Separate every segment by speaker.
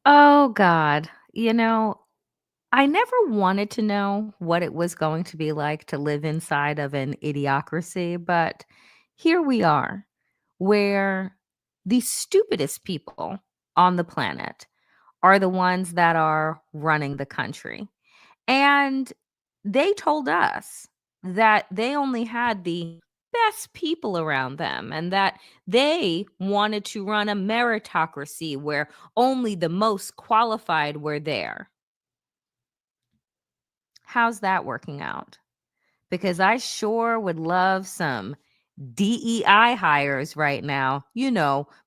Speaker 1: Oh God. I never wanted to know what it was going to be like to live inside of an idiocracy, but here we are, where the stupidest people on the planet are the ones that are running the country. And they told us that they only had the best people around them and that they wanted to run a meritocracy where only the most qualified were there. How's that working out? Because I sure would love some DEI hires right now.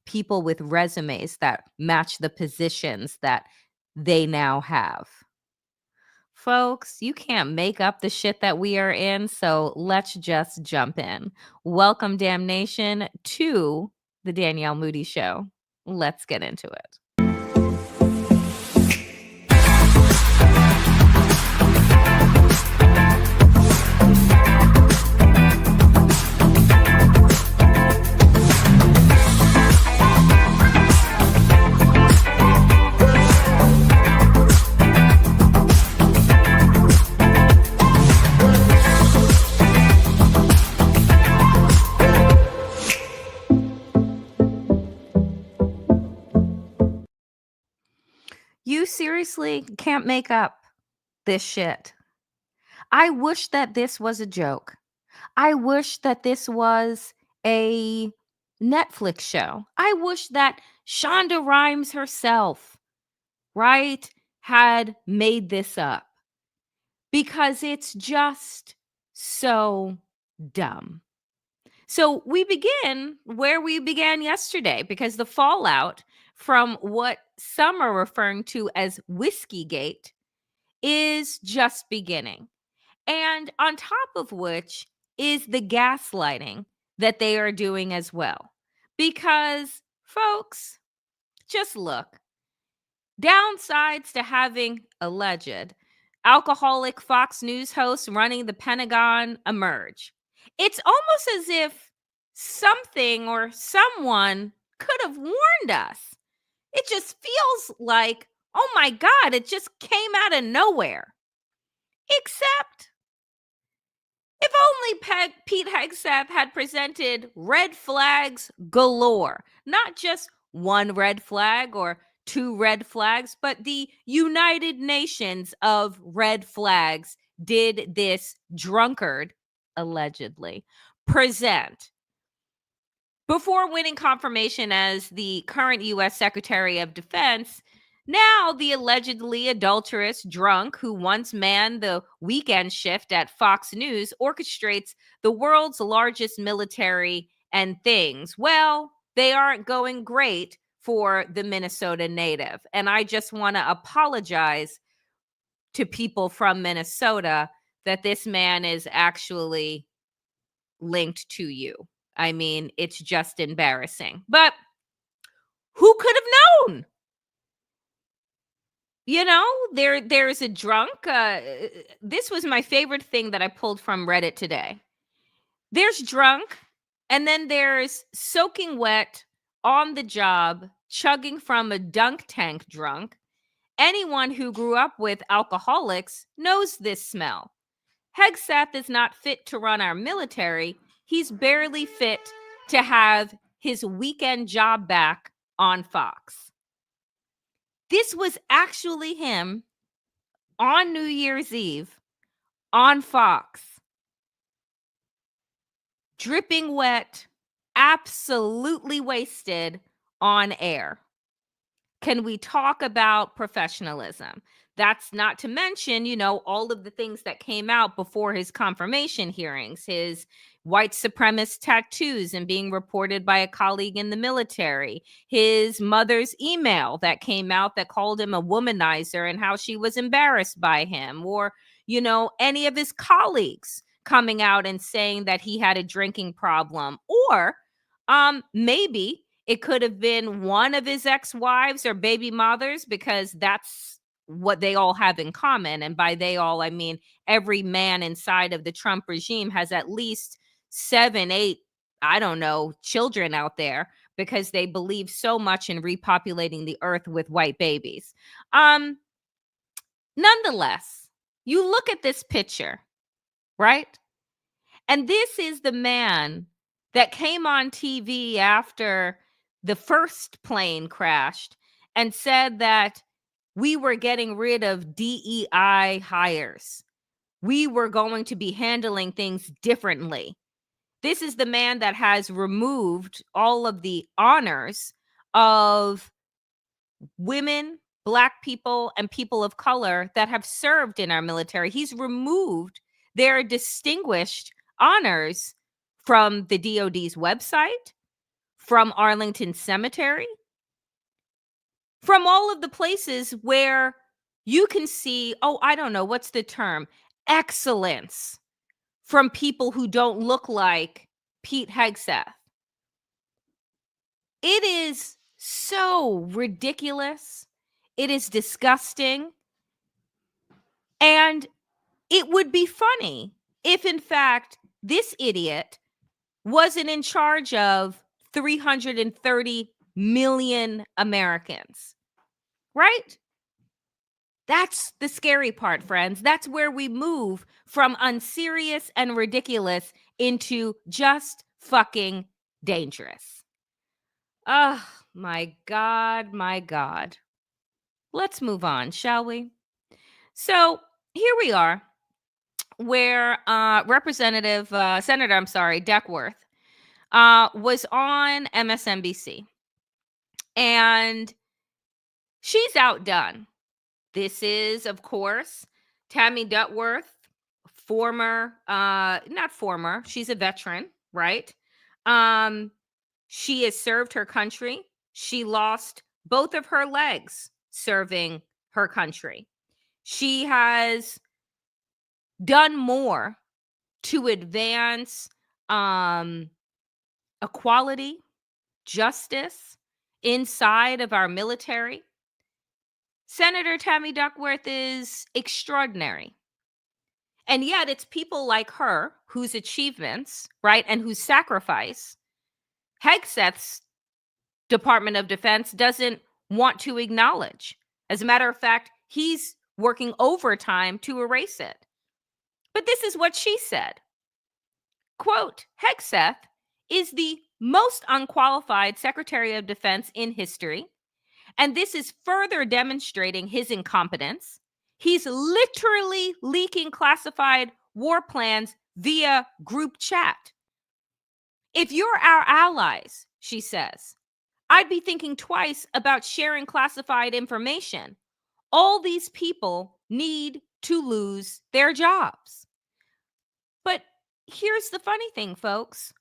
Speaker 1: People with resumes that match the positions that they now have. Folks, you can't make up the shit that we are in, so let's just jump in. Welcome, damnation, to the Danielle Moodie Show. Let's get into it. You seriously can't make up this shit. I wish that this was a joke. I wish that this was a Netflix show. I wish that Shonda Rhimes herself, right, had made this up because it's just so dumb. So we begin where we began yesterday because the fallout from what some are referring to as Whiskygate is just beginning. And on top of which is the gaslighting that they are doing as well. Because, folks, just look, downsides to having alleged alcoholic Fox News hosts running the Pentagon emerge. It's almost as if something or someone could have warned us. It just feels like, oh my God, it just came out of nowhere. Except if only Pete Hegseth had presented red flags galore, not just one red flag or two red flags, but the United Nations of red flags did this drunkard, allegedly, present. Before winning confirmation as the current U.S. Secretary of Defense, now the allegedly adulterous drunk who once manned the weekend shift at Fox News orchestrates the world's largest military and things. Well, they aren't going great for the Minnesota native. And I just want to apologize to people from Minnesota that this man is actually linked to you. I mean, it's just embarrassing. But who could have known? There's a drunk. This was my favorite thing that I pulled from Reddit today. There's drunk, and then there's soaking wet, on the job, chugging from a dunk tank drunk. Anyone who grew up with alcoholics knows this smell. Hegseth is not fit to run our military. He's barely fit to have his weekend job back on Fox. This was actually him on New Year's Eve on Fox, dripping wet, absolutely wasted on air. Can we talk about professionalism? That's not to mention, all of the things that came out before his confirmation hearings, his white supremacist tattoos and being reported by a colleague in the military, his mother's email that came out that called him a womanizer and how she was embarrassed by him, or, any of his colleagues coming out and saying that he had a drinking problem, or maybe it could have been one of his ex-wives or baby mothers, because that's what they all have in common. And by they all, I mean every man inside of the Trump regime has at least 7, 8, I don't know, children out there. because they believe so much in repopulating the earth with white babies. Nonetheless, you look at this picture, right? And this is the man that came on TV after the first plane crashed and said that we were getting rid of DEI hires. We were going to be handling things differently. This is the man that has removed all of the honors of women, Black people, and people of color that have served in our military. He's removed their distinguished honors from the DOD's website, from Arlington Cemetery, from all of the places where you can see, oh, I don't know, what's the term? Excellence from people who don't look like Pete Hegseth. It is so ridiculous. It is disgusting. And it would be funny if, in fact, this idiot wasn't in charge of 330 million Americans, right? That's the scary part, friends. That's where we move from unserious and ridiculous into just fucking dangerous. Oh, my God, my God. Let's move on, shall we? So here we are, where Senator Duckworth was on MSNBC, and she's outdone. This is, of course, Tammy Duckworth, she's a veteran, right? She has served her country. She lost both of her legs serving her country. She has done more to advance equality, justice inside of our military. Senator Tammy Duckworth is extraordinary. And yet it's people like her whose achievements, right, and whose sacrifice Hegseth's Department of Defense doesn't want to acknowledge. As a matter of fact, he's working overtime to erase it. But this is what she said. Quote, Hegseth is the most unqualified Secretary of Defense in history, and this is further demonstrating his incompetence. He's literally leaking classified war plans via group chat. If you're our allies, she says, I'd be thinking twice about sharing classified information. All these people need to lose their jobs. But here's the funny thing, folks.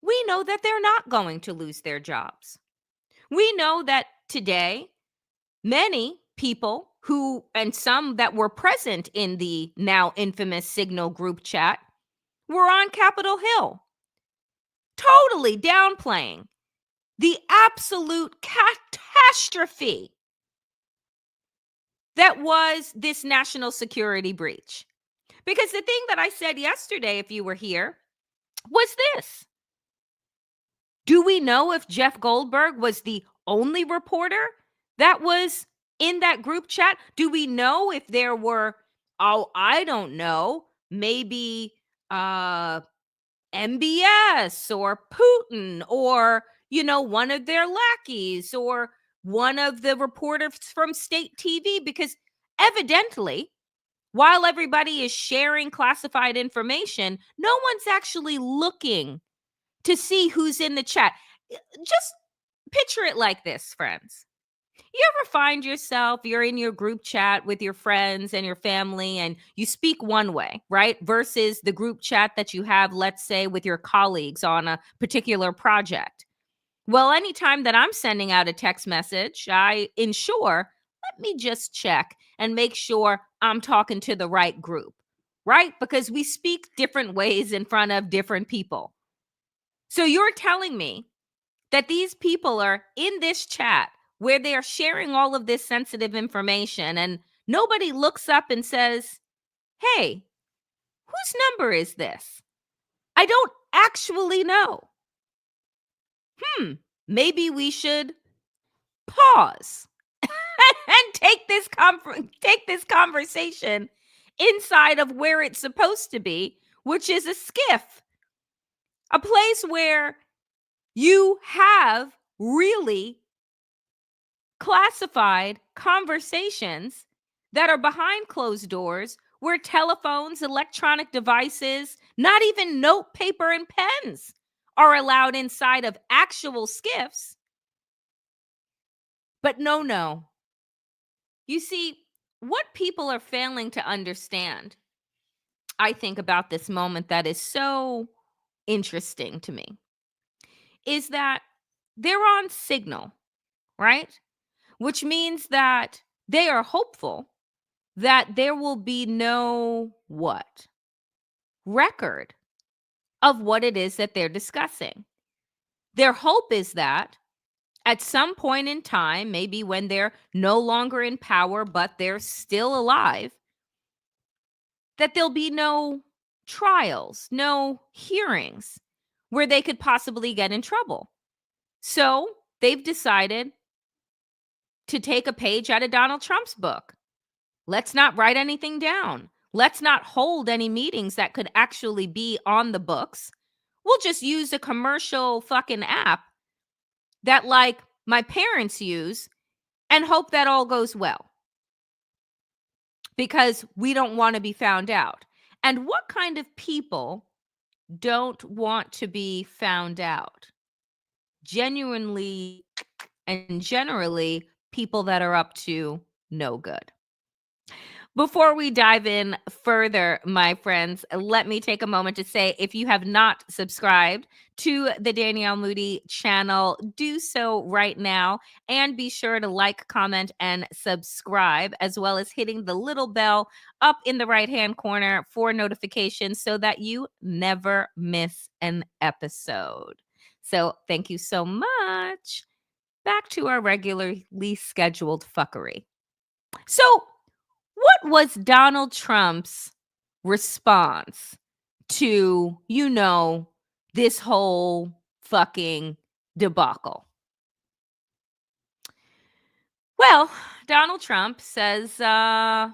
Speaker 1: We know that they're not going to lose their jobs. We know that today, many people who, and some that were present in the now infamous Signal group chat, were on Capitol Hill, totally downplaying the absolute catastrophe that was this national security breach. Because the thing that I said yesterday, if you were here, was this. Do we know if Jeff Goldberg was the only reporter that was in that group chat? Do we know if there were, I don't know, maybe MBS or Putin or, one of their lackeys or one of the reporters from state TV? Because evidently, while everybody is sharing classified information, no one's actually looking to see who's in the chat. Just picture it like this, friends. You ever find yourself, you're in your group chat with your friends and your family, and you speak one way, right? Versus the group chat that you have, let's say, with your colleagues on a particular project. Well, anytime that I'm sending out a text message, I ensure, let me just check and make sure I'm talking to the right group, right? Because we speak different ways in front of different people. So you're telling me that these people are in this chat where they are sharing all of this sensitive information and nobody looks up and says, hey, whose number is this? I don't actually know. maybe we should pause and take this conversation inside of where it's supposed to be, which is a skiff, a place where you have really classified conversations that are behind closed doors, where telephones, electronic devices, not even note paper and pens are allowed inside of actual skiffs. But no. You see, what people are failing to understand, I think, about this moment that is so interesting to me, is that they're on Signal, right? Which means that they are hopeful that there will be no what? Record of what it is that they're discussing. Their hope is that at some point in time, maybe when they're no longer in power, but they're still alive, that there'll be no trials, no hearings where they could possibly get in trouble. So they've decided to take a page out of Donald Trump's book. Let's not write anything down. Let's not hold any meetings that could actually be on the books. We'll just use a commercial fucking app that, like, my parents use and hope that all goes well, because we don't want to be found out. And what kind of people don't want to be found out? Genuinely and generally, people that are up to no good. Before we dive in further, my friends, let me take a moment to say, if you have not subscribed to the Danielle Moodie channel, do so right now, and be sure to like, comment, and subscribe, as well as hitting the little bell up in the right-hand corner for notifications so that you never miss an episode. So thank you so much. Back to our regularly scheduled fuckery. So, what was Donald Trump's response to, this whole fucking debacle? Well, Donald Trump says there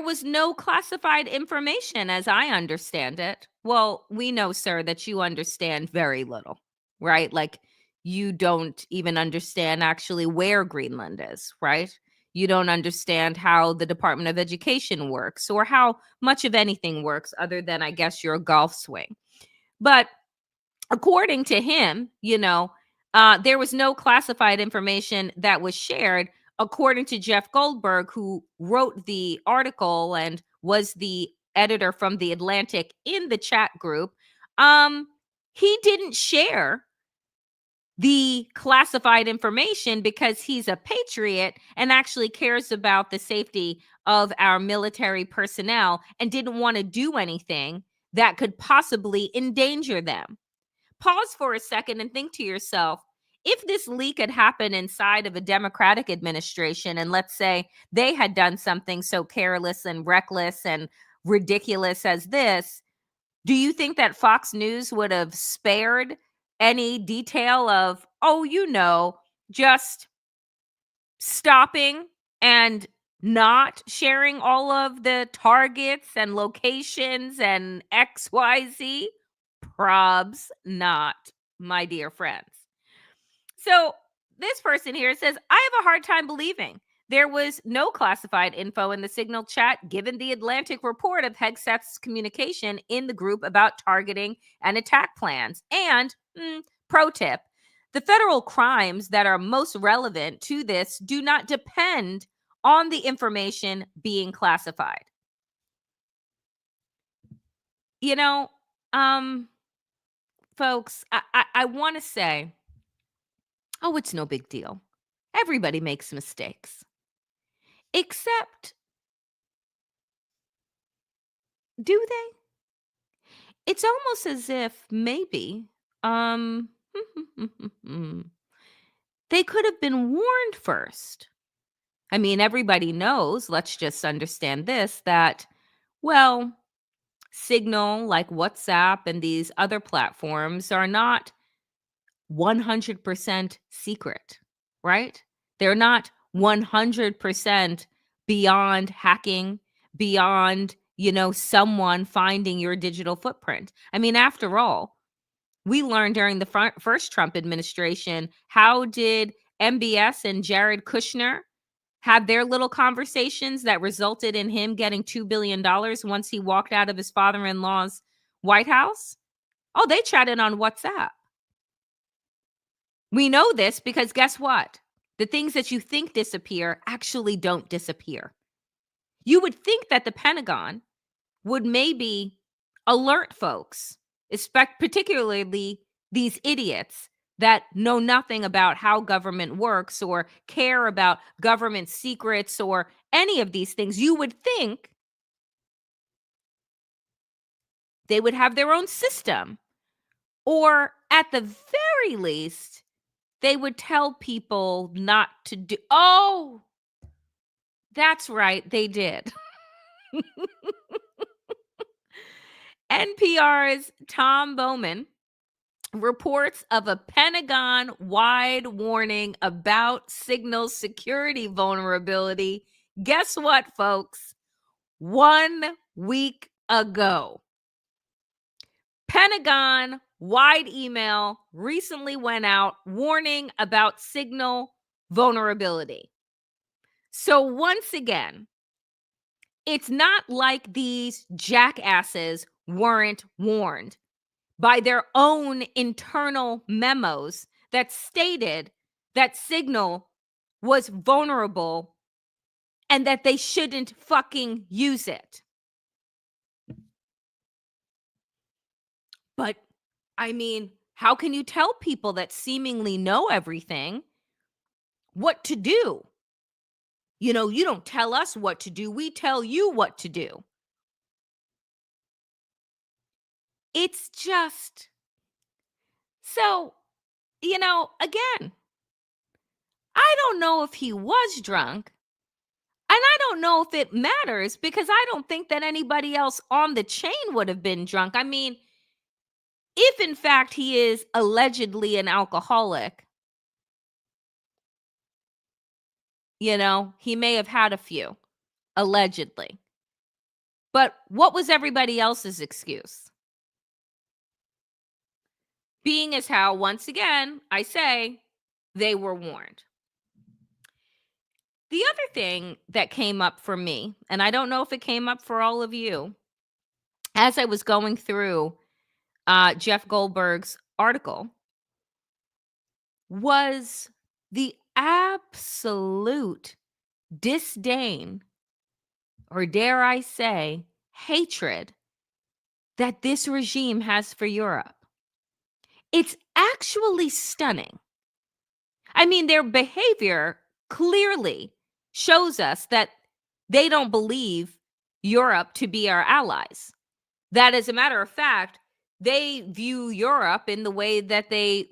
Speaker 1: was no classified information, as I understand it. Well, we know, sir, that you understand very little, right? Like, you don't even understand actually where Greenland is, right? You don't understand how the Department of Education works or how much of anything works, other than, I guess, your golf swing. But according to him, there was no classified information that was shared. According to Jeff Goldberg, who wrote the article and was the editor from The Atlantic in the chat group, he didn't share the classified information because he's a patriot and actually cares about the safety of our military personnel, and didn't want to do anything that could possibly endanger them. Pause for a second and think to yourself, if this leak had happened inside of a Democratic administration, and let's say they had done something so careless and reckless and ridiculous as this, do you think that Fox News would have spared any detail of, just stopping and not sharing all of the targets and locations and XYZ? Probs not, my dear friends. So this person here says, I have a hard time believing there was no classified info in the Signal chat, given the Atlantic report of Hegseth's communication in the group about targeting and attack plans. And, pro tip, the federal crimes that are most relevant to this do not depend on the information being classified. Folks, I want to say, it's no big deal. Everybody makes mistakes. Except, do they? It's almost as if maybe they could have been warned first. I mean, everybody knows, let's just understand this, that, well, Signal, like WhatsApp and these other platforms, are not 100% secret, right? They're not 100% beyond hacking, beyond, someone finding your digital footprint. I mean, after all, we learned during the first Trump administration, how did MBS and Jared Kushner have their little conversations that resulted in him getting $2 billion once he walked out of his father-in-law's White House? Oh, they chatted on WhatsApp. We know this because guess what? The things that you think disappear actually don't disappear. You would think that the Pentagon would maybe alert folks, particularly these idiots that know nothing about how government works or care about government secrets or any of these things. You would think they would have their own system, or at the very least, they would tell people not to do. Oh, that's right, they did. NPR's Tom Bowman reports of a Pentagon-wide warning about signal security vulnerability. Guess what, folks? 1 week ago. Pentagon-wide email recently went out warning about signal vulnerability. So once again, it's not like these jackasses weren't warned by their own internal memos that stated that Signal was vulnerable and that they shouldn't fucking use it. But, I mean, how can you tell people that seemingly know everything what to do? You don't tell us what to do. We tell you what to do. It's just... So, again, I don't know if he was drunk, and I don't know if it matters because I don't think that anybody else on the chain would have been drunk. I mean, if in fact he is allegedly an alcoholic, he may have had a few, allegedly. But what was everybody else's excuse? Being as how, once again, I say, they were warned. The other thing that came up for me, and I don't know if it came up for all of you, as I was going through Jeff Goldberg's article, was the absolute disdain, or dare I say, hatred that this regime has for Europe. It's actually stunning. I mean, their behavior clearly shows us that they don't believe Europe to be our allies. That, as a matter of fact, they view Europe in the way that they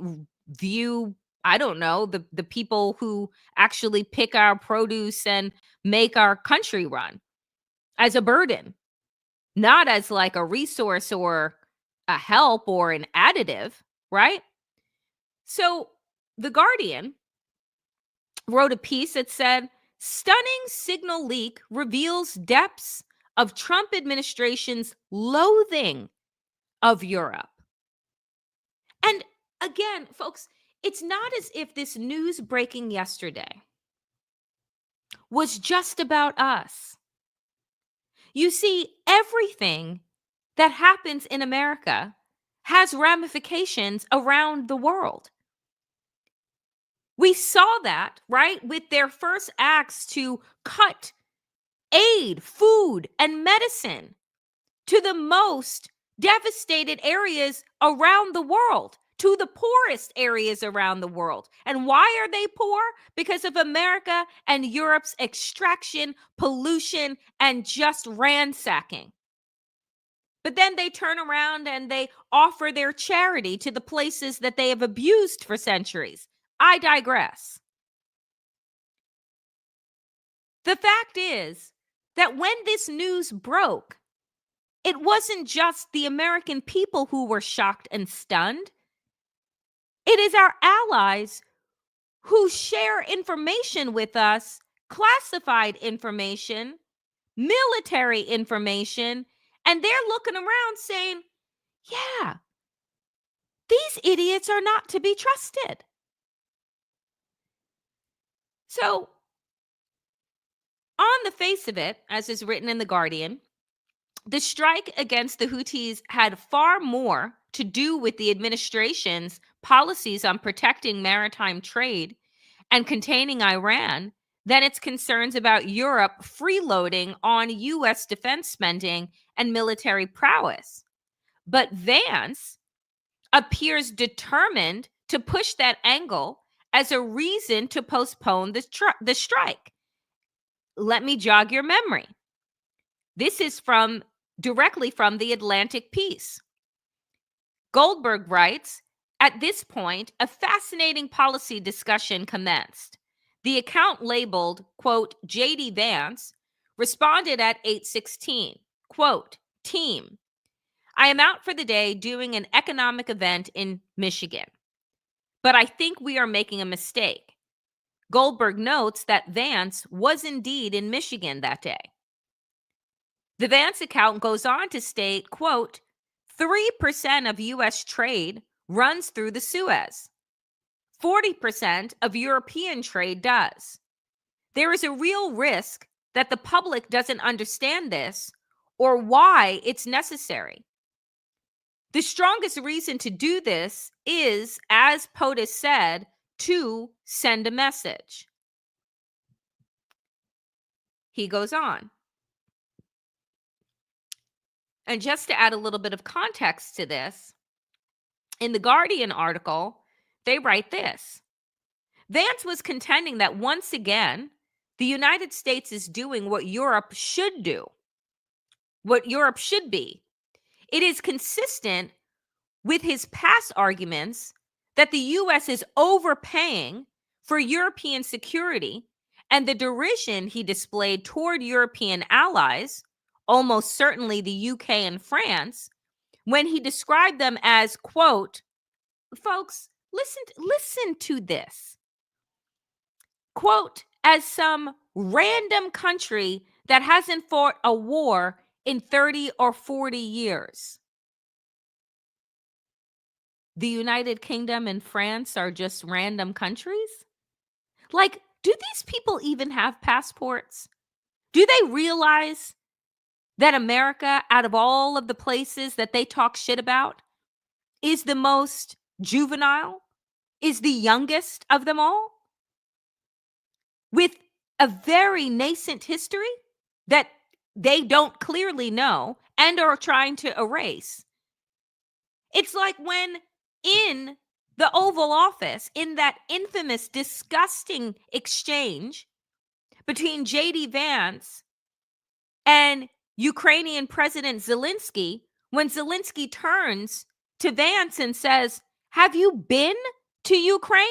Speaker 1: view, I don't know, the people who actually pick our produce and make our country run, as a burden, not as like a resource or a help or an additive, right? So The Guardian wrote a piece that said, stunning signal leak reveals depths of Trump administration's loathing of Europe. And again, folks, it's not as if this news breaking yesterday was just about us. You see, everything that happens in America has ramifications around the world. We saw that, right, with their first acts to cut aid, food, and medicine to the most devastated areas around the world, to the poorest areas around the world. And why are they poor? Because of America and Europe's extraction, pollution, and just ransacking. But then they turn around and they offer their charity to the places that they have abused for centuries. I digress. The fact is that when this news broke, it wasn't just the American people who were shocked and stunned. It is our allies who share information with us, classified information, military information, and they're looking around saying, yeah, these idiots are not to be trusted. So, on the face of it, as is written in The Guardian, the strike against the Houthis had far more to do with the administration's policies on protecting maritime trade and containing Iran than its concerns about Europe freeloading on U.S. defense spending and military prowess. But Vance appears determined to push that angle as a reason to postpone the strike. Let me jog your memory. This is directly from the Atlantic piece. Goldberg writes, at this point, a fascinating policy discussion commenced. The account labeled, quote, J.D. Vance, responded at 8:16, quote, team, I am out for the day doing an economic event in Michigan, but I think we are making a mistake. Goldberg notes that Vance was indeed in Michigan that day. The Vance account goes on to state, quote, 3% of U.S. trade runs through the Suez. 40% of European trade does. There is a real risk that the public doesn't understand this or why it's necessary. The strongest reason to do this is, as POTUS said, to send a message. He goes on. And just to add a little bit of context to this, in the Guardian article, they write this. Vance was contending that once again, the United States is doing what Europe should do, what Europe should be. It is consistent with his past arguments that the U.S. is overpaying for European security and the derision he displayed toward European allies, almost certainly the UK and France, when he described them as, quote, folks, listen to this, quote, as some random country that hasn't fought a war in 30 or 40 years. The United Kingdom and France are just random countries? Like, do these people even have passports? Do they realize that America, out of all of the places that they talk shit about, is the most juvenile, is the youngest of them all, with a very nascent history that they don't clearly know and are trying to erase? It's like when in the Oval Office, in that infamous, disgusting exchange between J.D. Vance and Ukrainian President Zelensky, when Zelensky turns to Vance and says, have you been to Ukraine?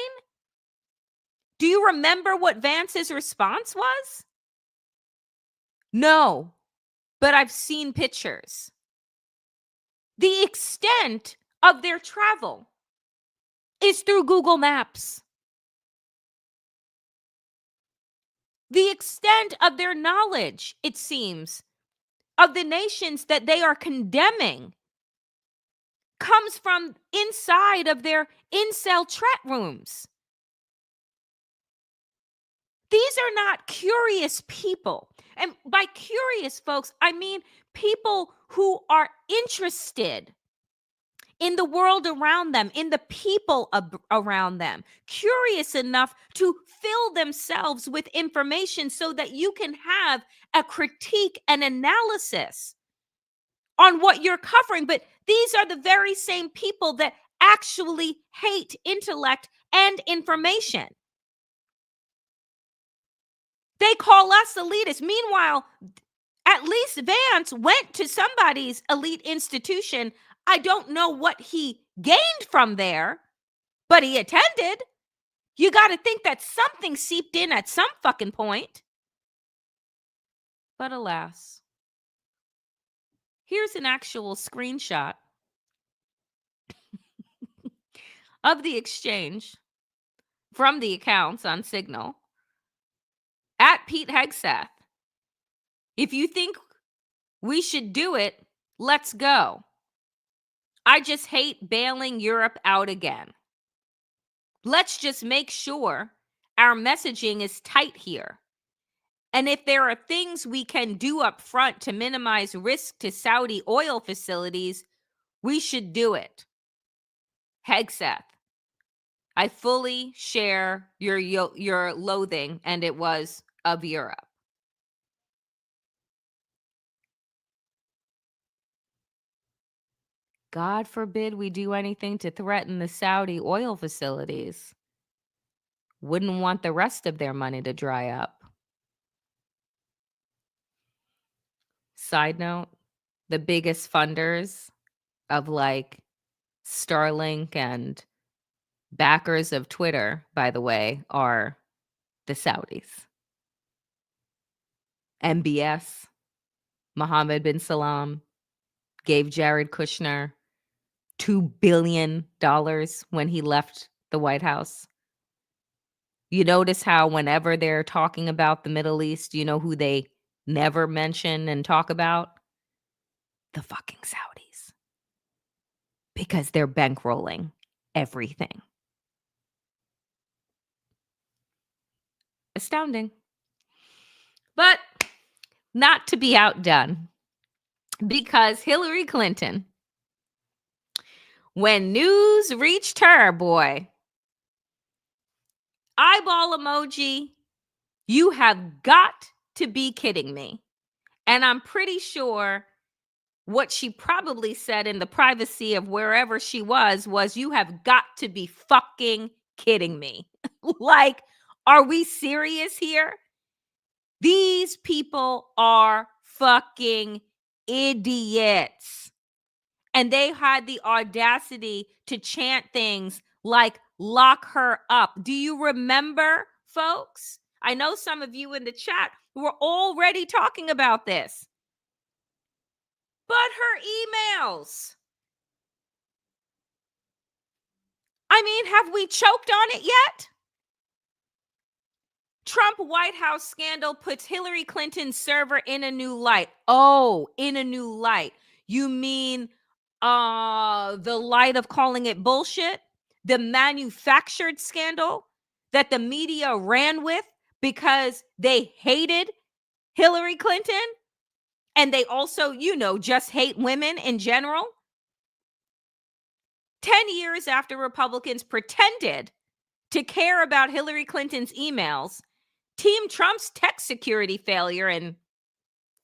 Speaker 1: Do you remember what Vance's response was? No, but I've seen pictures. The extent of their travel is through Google Maps. The extent of their knowledge, it seems, of the nations that they are condemning comes from inside of their incel chat rooms. These are not curious people. And by curious, folks, I mean people who are interested in the world around them, in the people around them, curious enough to fill themselves with information so that you can have a critique and analysis on what you're covering. But these are the very same people that actually hate intellect and information. They call us elitists. Meanwhile, at least Vance went to somebody's elite institution. I don't know what he gained from there, but he attended. You got to think that something seeped in at some fucking point. But alas, here's an actual screenshot of the exchange from the accounts on Signal at Pete Hegseth. If you think we should do it, let's go. I just hate bailing Europe out again. Let's just make sure our messaging is tight here. And if there are things we can do up front to minimize risk to Saudi oil facilities, we should do it. Hegseth, I fully share your loathing, and it was of Europe. God forbid we do anything to threaten the Saudi oil facilities. Wouldn't want the rest of their money to dry up. Side note, the biggest funders of like Starlink and backers of Twitter, by the way, are the Saudis. MBS, Mohammed bin Salman, gave Jared Kushner $2 billion when he left the White House. You notice how whenever they're talking about the Middle East, you know who they never mention and talk about? The fucking Saudis. Because they're bankrolling everything. Astounding. But not to be outdone, because Hillary Clinton, when news reached her, boy, eyeball emoji, you have got to be kidding me. And I'm pretty sure what she probably said in the privacy of wherever she was, you have got to be fucking kidding me. Like, are we serious here? These people are fucking idiots. And they had the audacity to chant things like lock her up. Do you remember, folks? I know some of you in the chat were already talking about this. But her emails. I mean, have we choked on it yet? Trump White House scandal puts Hillary Clinton's server in a new light. Oh, in a new light. You mean the light of calling it bullshit? The manufactured scandal that the media ran with because they hated Hillary Clinton? And they also, just hate women in general? 10 years after Republicans pretended to care about Hillary Clinton's emails, Team Trump's tech security failure, and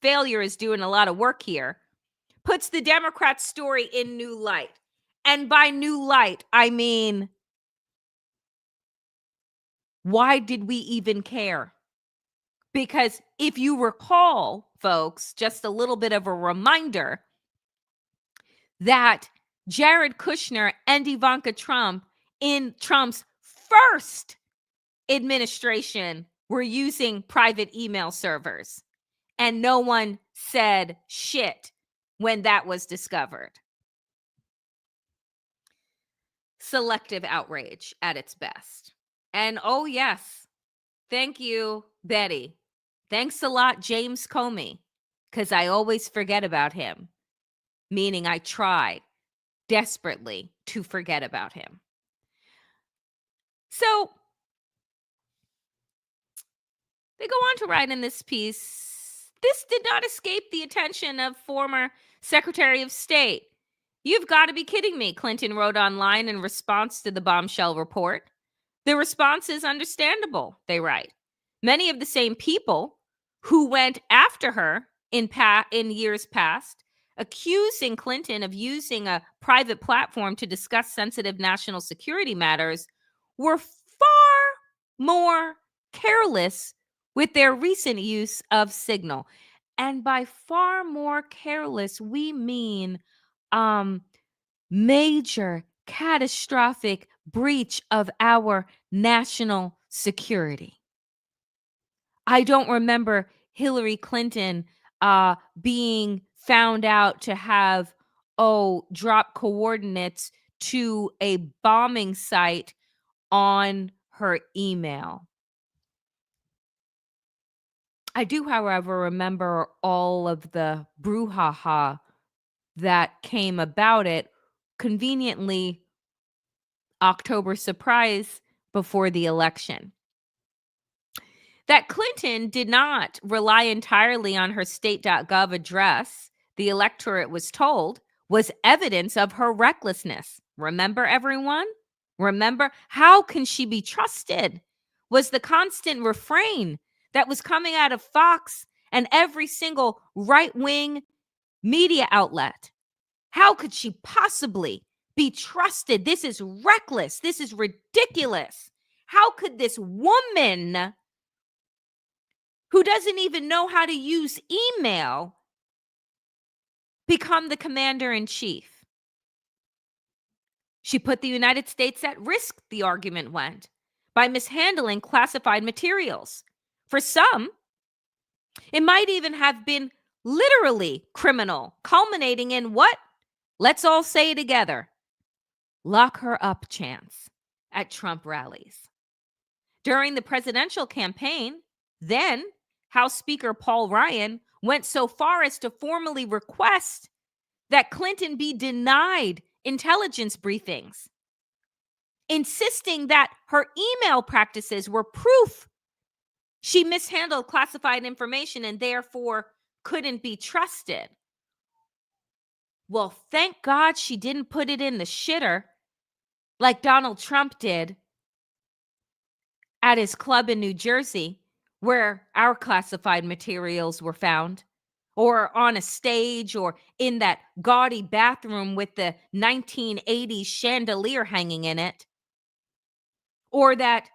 Speaker 1: failure is doing a lot of work here, puts the Democrats' story in new light. And by new light, I mean, why did we even care? Because if you recall, folks, just a little bit of a reminder that Jared Kushner and Ivanka Trump in Trump's first administration were using private email servers, and no one said shit when that was discovered. Selective outrage at its best. And oh yes, thank you, Betty. Thanks a lot, James Comey, because I always forget about him, meaning I try desperately to forget about him. So they go on to write in this piece, this did not escape the attention of former Secretary of State. You've got to be kidding me, Clinton wrote online in response to the bombshell report. The response is understandable, they write. Many of the same people who went after her in years past, accusing Clinton of using a private platform to discuss sensitive national security matters, were far more careless with their recent use of Signal. And by far more careless, we mean major catastrophic breach of our national security. I don't remember Hillary Clinton being found out to have, drop coordinates to a bombing site on her email. I do, however, remember all of the brouhaha that came about it. Conveniently, October surprise before the election. That Clinton did not rely entirely on her state.gov address, the electorate was told, was evidence of her recklessness. Remember, everyone? Remember? How can she be trusted? Was the constant refrain that was coming out of Fox and every single right wing media outlet. How could she possibly be trusted? This is reckless. This is ridiculous. How could this woman who doesn't even know how to use email become the commander in chief? She put the United States at risk, the argument went, by mishandling classified materials. For some, it might even have been literally criminal, culminating in what? Let's all say together. Lock her up chants at Trump rallies. During the presidential campaign, then House Speaker Paul Ryan went so far as to formally request that Clinton be denied intelligence briefings, insisting that her email practices were proof she mishandled classified information and therefore couldn't be trusted. Well, thank God she didn't put it in the shitter like Donald Trump did at his club in New Jersey, where our classified materials were found, or on a stage, or in that gaudy bathroom with the 1980s chandelier hanging in it, or that,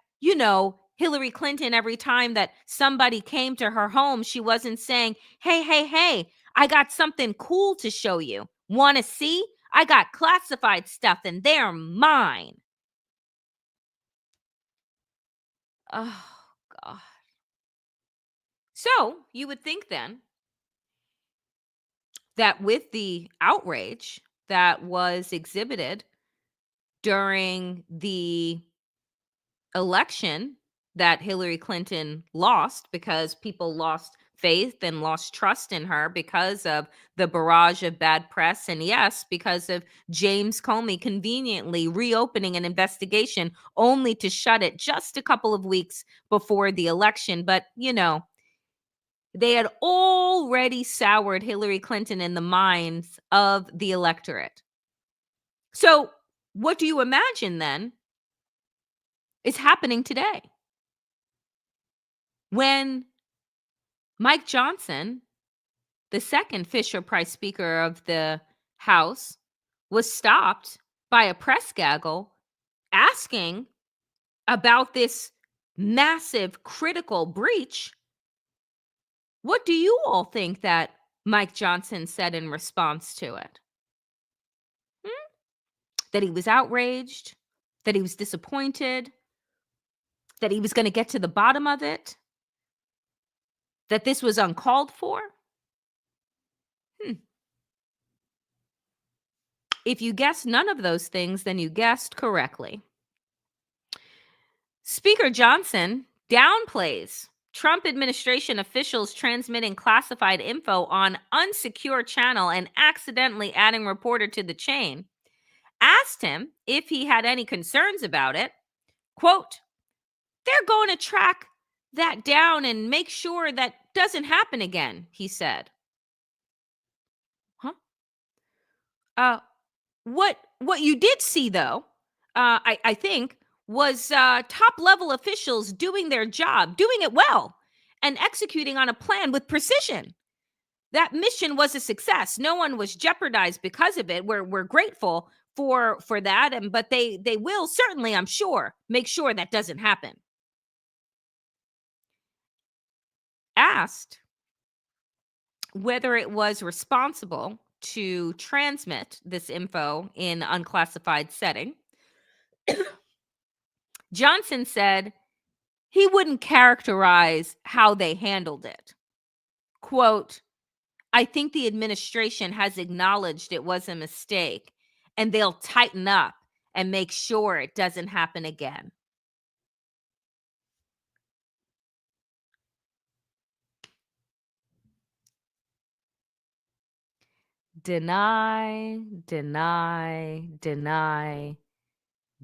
Speaker 1: Hillary Clinton, every time that somebody came to her home, she wasn't saying, hey, I got something cool to show you. Want to see? I got classified stuff and they're mine. Oh, God. So you would think then that with the outrage that was exhibited during the election that Hillary Clinton lost, because people lost faith and lost trust in her because of the barrage of bad press, and yes, because of James Comey conveniently reopening an investigation only to shut it just a couple of weeks before the election. But they had already soured Hillary Clinton in the minds of the electorate. So what do you imagine then is happening today? When Mike Johnson, the second Fisher Price Speaker of the House, was stopped by a press gaggle asking about this massive critical breach, what do you all think that Mike Johnson said in response to it? That he was outraged, that he was disappointed, that he was going to get to the bottom of it, that this was uncalled for? If you guessed none of those things, then you guessed correctly. Speaker Johnson downplays Trump administration officials transmitting classified info on unsecure channel and accidentally adding reporter to the chain. Asked him if he had any concerns about it. Quote, they're going to track that down and make sure that doesn't happen again, he said. What you did see, though, I think, was top-level officials doing their job, doing it well, and executing on a plan with precision. That mission was a success. No one was jeopardized because of it. We're grateful for that, but they will certainly, I'm sure, make sure that doesn't happen. Asked whether it was responsible to transmit this info in unclassified setting, Johnson said he wouldn't characterize how they handled it. Quote, I think the administration has acknowledged it was a mistake and they'll tighten up and make sure it doesn't happen again. Deny, deny, deny,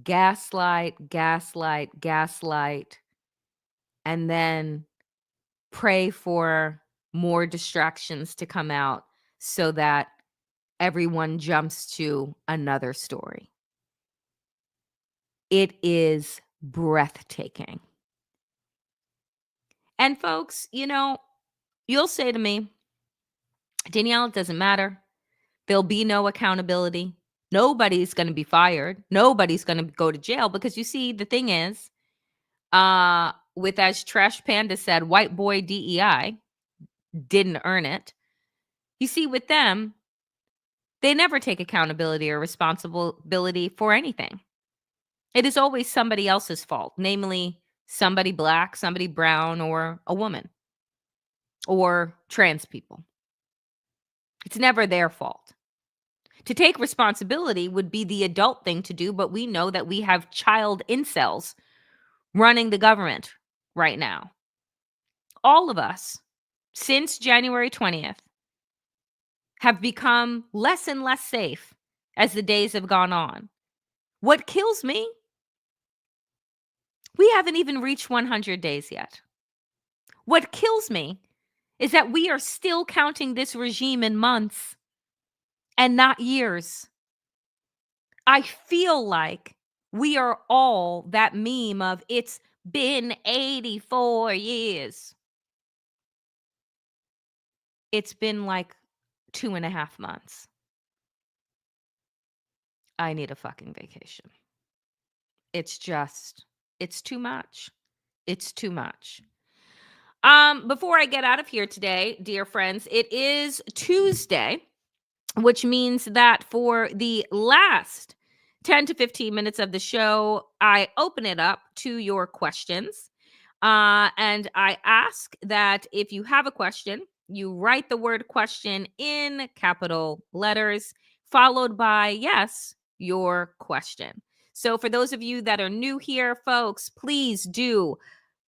Speaker 1: gaslight, gaslight, gaslight, and then pray for more distractions to come out so that everyone jumps to another story. It is breathtaking. And folks, you'll say to me, Danielle, it doesn't matter. There'll be no accountability. Nobody's going to be fired. Nobody's going to go to jail because you see, the thing is, with as Trash Panda said, white boy DEI didn't earn it. You see, with them, they never take accountability or responsibility for anything. It is always somebody else's fault, namely somebody black, somebody brown, or a woman, or trans people. It's never their fault. To take responsibility would be the adult thing to do, but we know that we have child incels running the government right now. All of us, since January 20th, have become less and less safe as the days have gone on. What kills me, we haven't even reached 100 days yet. What kills me is that we are still counting this regime in months and not years. I feel like we are all that meme of it's been 84 years. It's been like 2.5 months. I need a fucking vacation. It's too much. It's too much. Before I get out of here today, dear friends, it is Tuesday, which means that for the last 10 to 15 minutes of the show, I open it up to your questions. And I ask that if you have a question, you write the word question in capital letters, followed by, yes, your question. So for those of you that are new here, folks, please do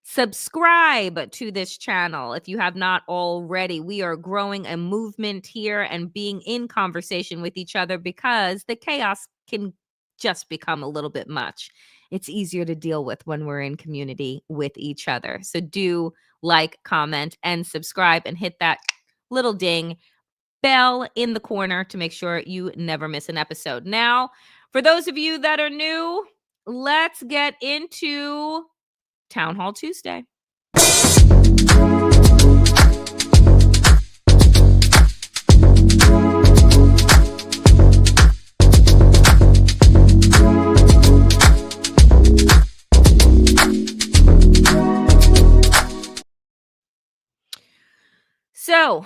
Speaker 1: subscribe to this channel if you have not already. We are growing a movement here and being in conversation with each other because the chaos can just become a little bit much. It's easier to deal with when we're in community with each other. So do like, comment, and subscribe, and hit that little ding bell in the corner to make sure you never miss an episode. Now, for those of you that are new, let's get into Town Hall Tuesday. So,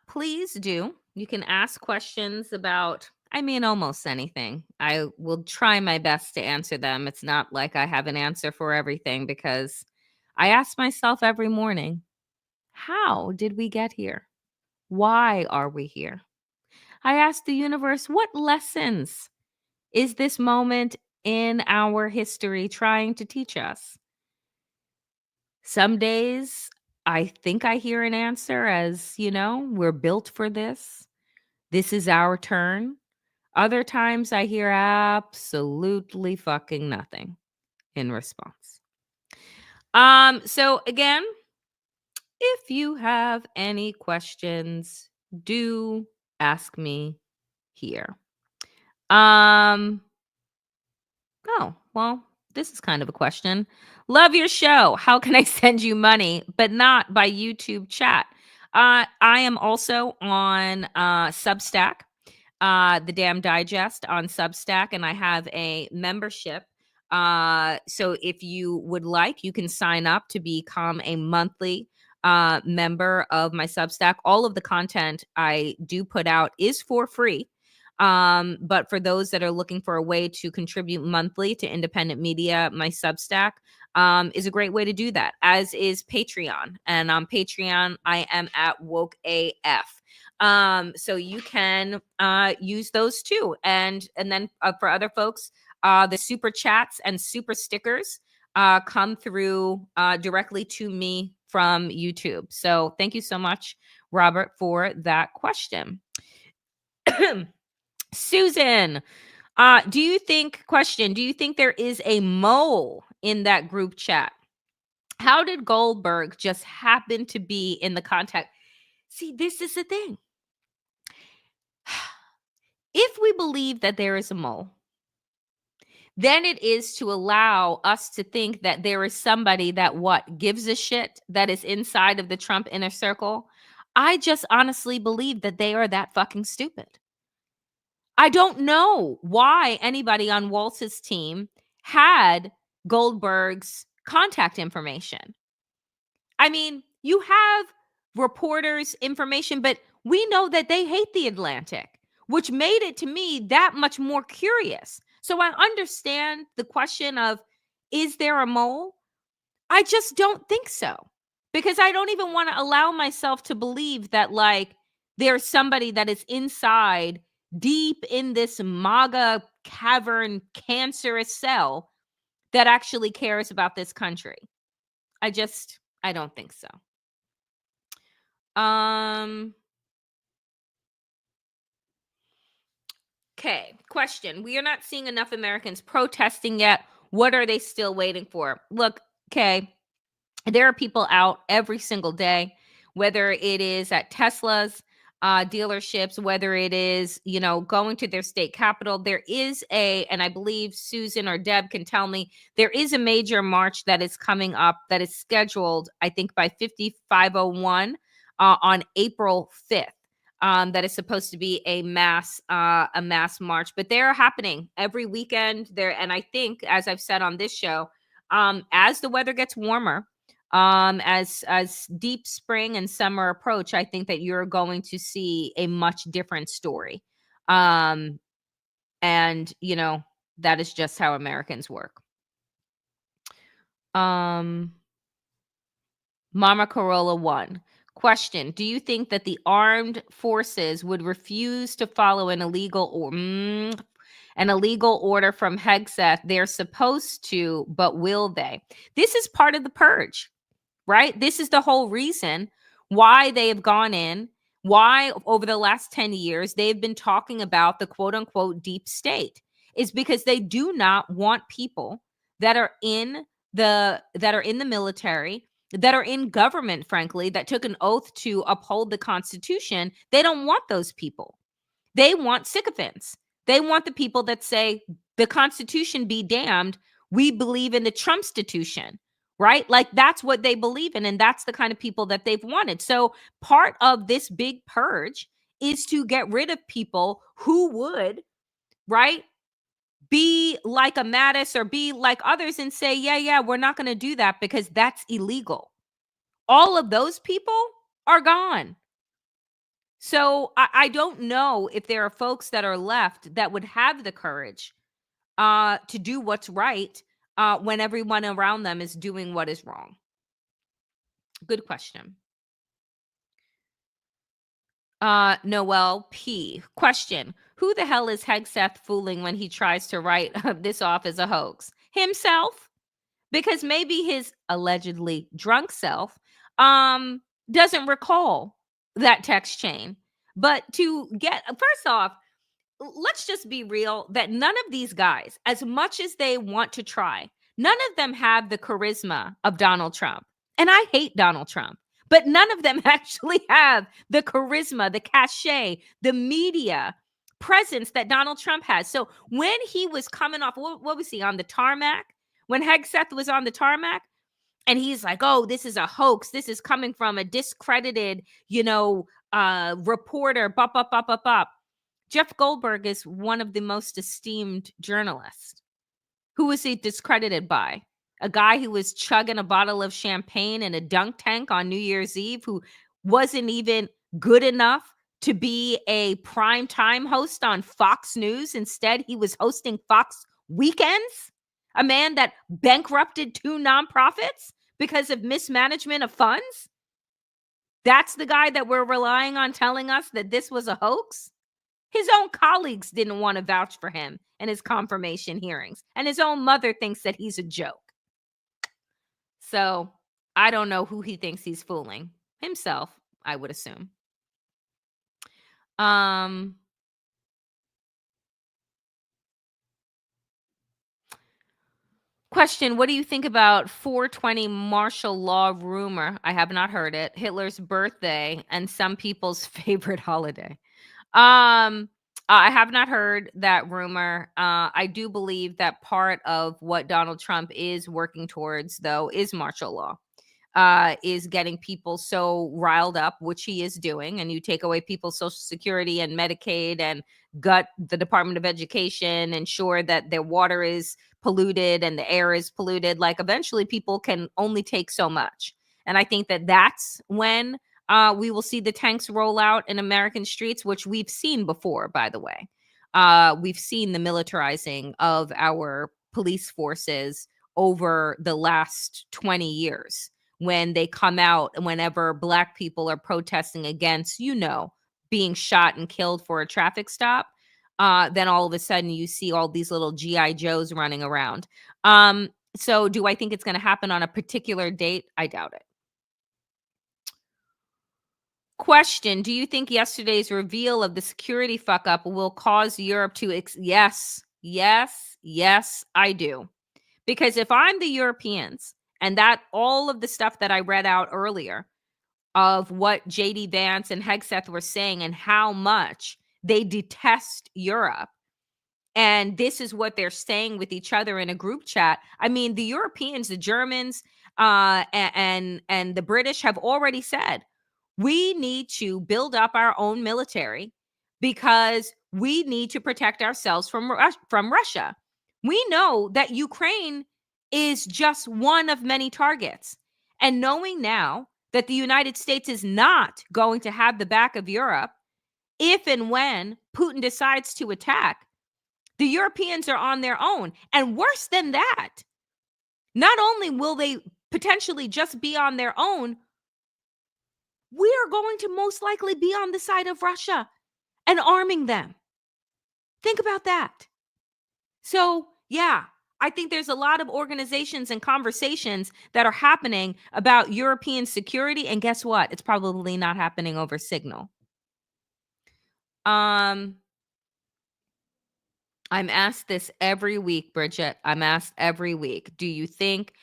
Speaker 1: please do. You can ask questions about, almost anything. I will try my best to answer them. It's not like I have an answer for everything because I ask myself every morning, how did we get here? Why are we here? I ask the universe, what lessons is this moment in our history trying to teach us? Some days I think I hear an answer as, we're built for this. This is our turn. Other times I hear absolutely fucking nothing in response. So again, if you have any questions, do ask me here. Oh, well, this is kind of a question. Love your show. How can I send you money, but not by YouTube chat? I am also on Substack, the Damn Digest on Substack, and I have a membership. So if you would like, you can sign up to become a monthly member of my Substack. All of the content I do put out is for free. But for those that are looking for a way to contribute monthly to independent media, my Substack is a great way to do that, as is Patreon. And on Patreon, I am at Woke AF. So you can use those too. And then for other folks, the super chats and super stickers come through directly to me from YouTube. So thank you so much, Robert, for that question. Susan, do you think there is a mole in that group chat? How did Goldberg just happen to be in the contact? See, this is the thing. If we believe that there is a mole, then it is to allow us to think that there is somebody that gives a shit that is inside of the Trump inner circle. I just honestly believe that they are that fucking stupid. I don't know why anybody on Waltz's team had Goldberg's contact information. I mean, you have reporters' information, but we know that they hate the Atlantic, which made it to me that much more curious. So I understand the question of, is there a mole? I just don't think so, because I don't even want to allow myself to believe that there's somebody that is inside deep in this MAGA cavern cancerous cell that actually cares about this country. I don't think so. Okay, question. We are not seeing enough Americans protesting yet. What are they still waiting for? Look, okay, there are people out every single day, whether it is at Tesla's dealerships, whether it is, going to their state capital. There is and I believe Susan or Deb can tell me, there is a major march that is coming up that is scheduled, I think, by 5501 on April 5th. That is supposed to be a mass march, but they're happening every weekend there. And I think, as I've said on this show, as the weather gets warmer, as deep spring and summer approach, I think that you're going to see a much different story. And that is just how Americans work. Mama Corolla 1. Question: do you think that the armed forces would refuse to follow an illegal order from Hegseth? They're supposed to, but will they? This is part of the purge, right? This is the whole reason why they have gone in, why over the last 10 years they've been talking about the quote unquote deep state, is because they do not want people that are in the military, that are in government, frankly, that took an oath to uphold the Constitution. They don't want those people. They want sycophants. They want the people that say the Constitution be damned. We believe in the Trumpstitution, right? Like, that's what they believe in. And that's the kind of people that they've wanted. So part of this big purge is to get rid of people who would, right, be like a Mattis or be like others and say, yeah, we're not going to do that because that's illegal. All of those people are gone. So I don't know if there are folks that are left that would have the courage to do what's right when everyone around them is doing what is wrong. Good question. Noel P. Question: who the hell is Hegseth fooling when he tries to write this off as a hoax? Himself? Because maybe his allegedly drunk self doesn't recall that text chain. But first off, let's just be real that none of these guys, as much as they want to try, none of them have the charisma of Donald Trump. And I hate Donald Trump, but none of them actually have the charisma, the cachet, the media presence that Donald Trump has. So when he was coming off, what was he on the tarmac? When Hegseth was on the tarmac, and he's like, oh, this is a hoax. This is coming from a discredited, reporter, bop. Jeff Goldberg is one of the most esteemed journalists. Who was he discredited by? A guy who was chugging a bottle of champagne in a dunk tank on New Year's Eve, who wasn't even good enough to be a primetime host on Fox News. Instead, he was hosting Fox Weekends, a man that bankrupted 2 nonprofits because of mismanagement of funds. That's the guy that we're relying on telling us that this was a hoax. His own colleagues didn't want to vouch for him in his confirmation hearings, and his own mother thinks that he's a joke. So I don't know who he thinks he's fooling. Himself, I would assume. Question, what do you think about 420 martial law rumor? I have not heard it. Hitler's birthday and some people's favorite holiday. I have not heard that rumor. I do believe that part of what Donald Trump is working towards, though, is martial law. Is getting people so riled up, which he is doing, and you take away people's Social Security and Medicaid and gut the Department of Education, ensure that their water is polluted and the air is polluted. Like, eventually people can only take so much. And I think that that's when we will see the tanks roll out in American streets, which we've seen before, by the way. We've seen the militarizing of our police forces over the last 20 years. When they come out, whenever Black people are protesting against, being shot and killed for a traffic stop, then all of a sudden you see all these little GI Joes running around. So do I think it's going to happen on a particular date? I doubt it. Question, do you think yesterday's reveal of the security fuck up will cause Europe to yes, I do. Because if I'm the Europeans, and that all of the stuff that I read out earlier of what JD Vance and Hegseth were saying and how much they detest Europe, and this is what they're saying with each other in a group chat. I mean, the Europeans, the Germans, and the British have already said, we need to build up our own military because we need to protect ourselves from Russia. We know that Ukraine is just one of many targets. And knowing now that the United States is not going to have the back of Europe, if and when Putin decides to attack, the Europeans are on their own. And worse than that, not only will they potentially just be on their own, we are going to most likely be on the side of Russia and arming them. Think about that. So, yeah, I think there's a lot of organizations and conversations that are happening about European security. And guess what? It's probably not happening over Signal. I'm asked this every week, Bridget. I'm asked every week, do you think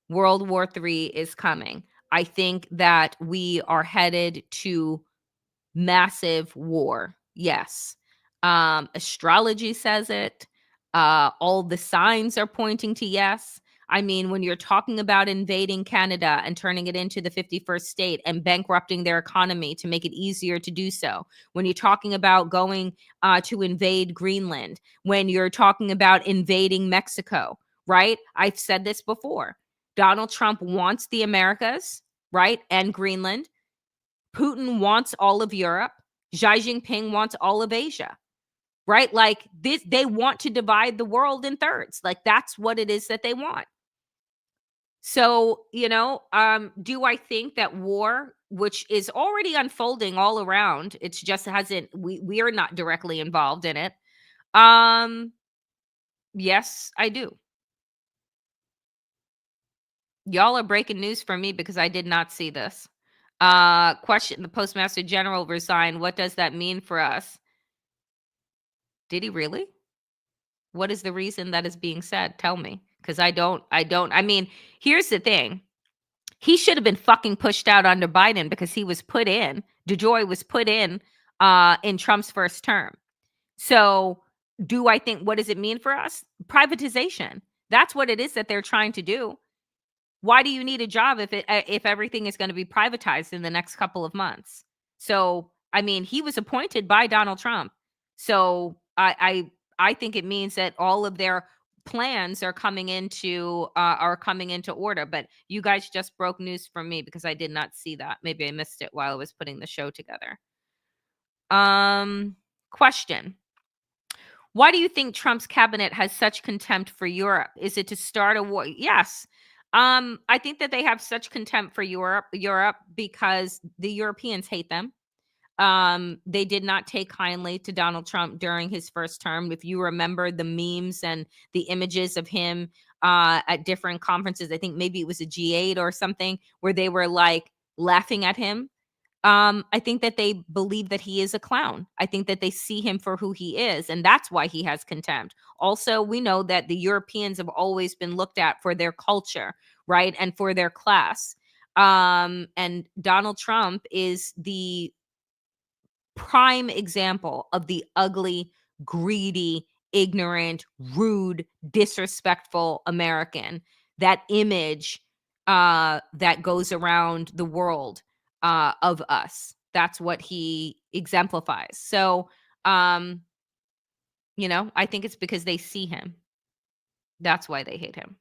Speaker 1: World War III is coming? I think that we are headed to massive war. Yes. Astrology says it. All the signs are pointing to yes. I mean, when you're talking about invading Canada and turning it into the 51st state and bankrupting their economy to make it easier to do so, when you're talking about going to invade Greenland, when you're talking about invading Mexico, right? I've said this before. Donald Trump wants the Americas, right? And Greenland. Putin wants all of Europe. Xi Jinping wants all of Asia, right? Like this, they want to divide the world in thirds. Like that's what it is that they want. So, do I think that war, which is already unfolding all around, it's just hasn't, we are not directly involved in it. Yes, I do. Y'all are breaking news for me because I did not see this. Question, the Postmaster General resigned. What does that mean for us? Did he really? What is the reason that is being said? Tell me. Because I mean, here's the thing. He should have been fucking pushed out under Biden because he was put in. DeJoy was put in Trump's first term. So do I think, what does it mean for us? Privatization. That's what it is that they're trying to do. Why do you need a job if everything is going to be privatized in the next couple of months? So, I mean, he was appointed by Donald Trump. So I think it means that all of their plans are coming into order. But you guys just broke news from me because I did not see that. Maybe I missed it while I was putting the show together. Question. Why do you think Trump's cabinet has such contempt for Europe? Is it to start a war? Yes. I think that they have such contempt for Europe because the Europeans hate them. They did not take kindly to Donald Trump during his first term. If you remember the memes and the images of him at different conferences, I think maybe it was a G8 or something where they were like laughing at him. I think that they believe that he is a clown. I think that they see him for who he is, and that's why he has contempt. Also, we know that the Europeans have always been looked at for their culture, right? And for their class. And Donald Trump is the prime example of the ugly, greedy, ignorant, rude, disrespectful American. That image that goes around the world of us. That's what he exemplifies. So, I think it's because they see him. That's why they hate him.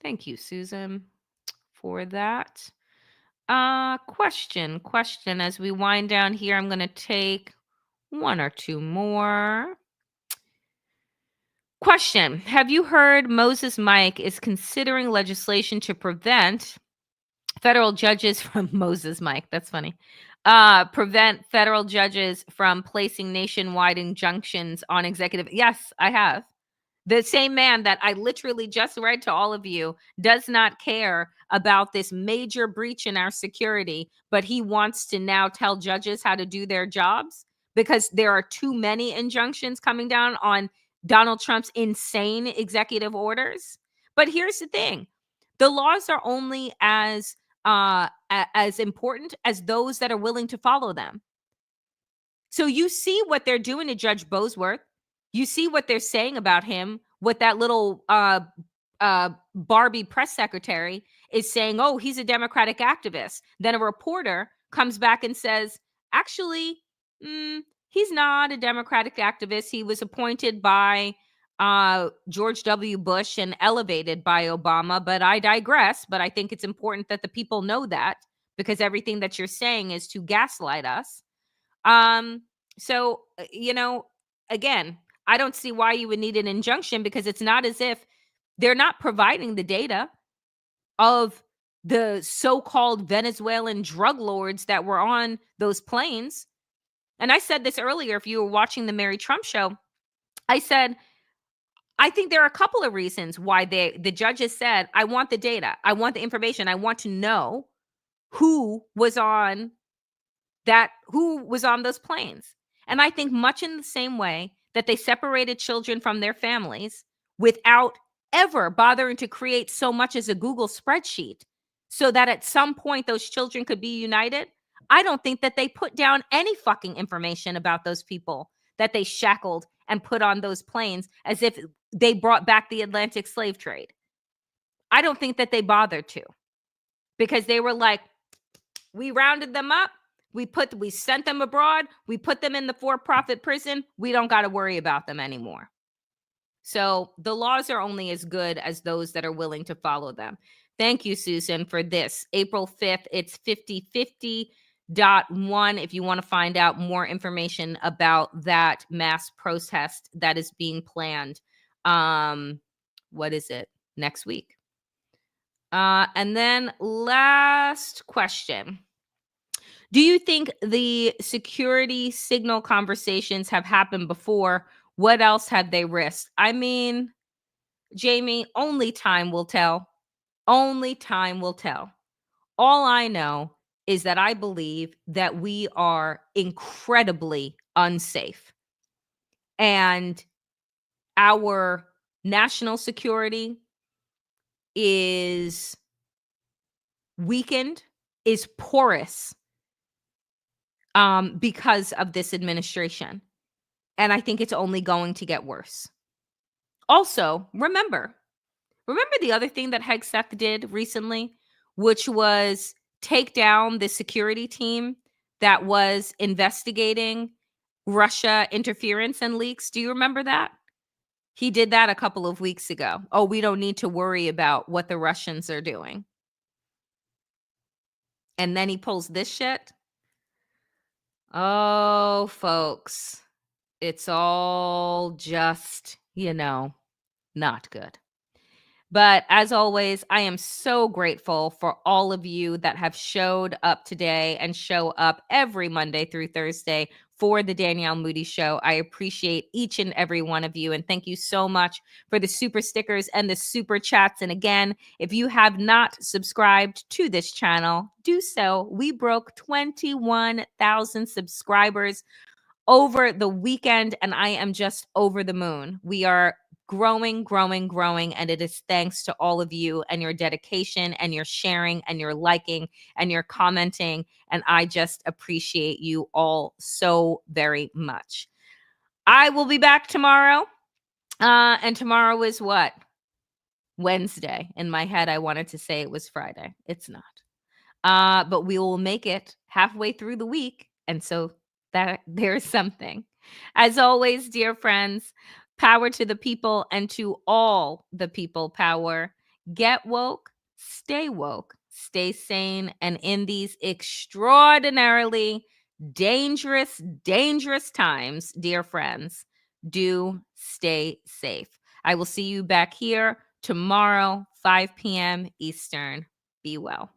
Speaker 1: Thank you, Susan, for that. Question. As we wind down here, I'm going to take one or two more. Question. Have you heard Moses Mike is considering legislation to prevent federal judges from Moses Mike? That's funny. Prevent federal judges from placing nationwide injunctions on executive. Yes, I have. The same man that I literally just read to all of you does not care about this major breach in our security, but he wants to now tell judges how to do their jobs because there are too many injunctions coming down on Donald Trump's insane executive orders. But here's the thing. The laws are only as important as those that are willing to follow them. So you see what they're doing to Judge Bosworth. You see what they're saying about him, what that little Barbie press secretary is saying, oh, he's a Democratic activist. Then a reporter comes back and says, actually, he's not a Democratic activist. He was appointed by George W. Bush and elevated by Obama. But I digress. But I think it's important that the people know that because everything that you're saying is to gaslight us. So, again, I don't see why you would need an injunction because it's not as if they're not providing the data of the so-called Venezuelan drug lords that were on those planes. And I said this earlier, if you were watching the Mary Trump show, I said, I think there are a couple of reasons why the judges said, I want the data. I want the information. I want to know who was on those planes. And I think much in the same way that they separated children from their families without ever bothering to create so much as a Google spreadsheet so that at some point those children could be united. I don't think that they put down any fucking information about those people that they shackled and put on those planes as if they brought back the Atlantic slave trade. I don't think that they bothered to because they were like, we rounded them up. We sent them abroad. We put them in the for-profit prison. We don't got to worry about them anymore. So the laws are only as good as those that are willing to follow them. Thank you, Susan, for this. April 5th, it's 5050.1 if you want to find out more information about that mass protest that is being planned. What is it? Next week. And then last question. Do you think the security signal conversations have happened before? What else have they risked? I mean, Jamie, only time will tell. Only time will tell. All I know is that I believe that we are incredibly unsafe. And our national security is weakened, is porous because of this administration. And I think it's only going to get worse. Also, remember the other thing that Hegseth did recently, which was take down the security team that was investigating Russia interference and leaks. Do you remember that? He did that a couple of weeks ago. Oh, we don't need to worry about what the Russians are doing. and then he pulls this shit. Oh, folks, it's all just, not good. But as always, I am so grateful for all of you that have showed up today and show up every Monday through Thursday for the Danielle Moodie Show. I appreciate each and every one of you. And thank you so much for the super stickers and the super chats. And again, if you have not subscribed to this channel, do so. We broke 21,000 subscribers over the weekend, and I am just over the moon. We are growing, and it is thanks to all of you and your dedication and your sharing and your liking and your commenting, and I just appreciate you all so very much. I will be back tomorrow, and tomorrow is what? Wednesday. In my head, I wanted to say it was Friday. It's not. But we will make it halfway through the week. And so that there's something. As always, dear friends, power to the people and to all the people power. Get woke, stay sane, and in these extraordinarily dangerous, dangerous times, dear friends, do stay safe. I will see you back here tomorrow, 5 p.m. Eastern. Be well.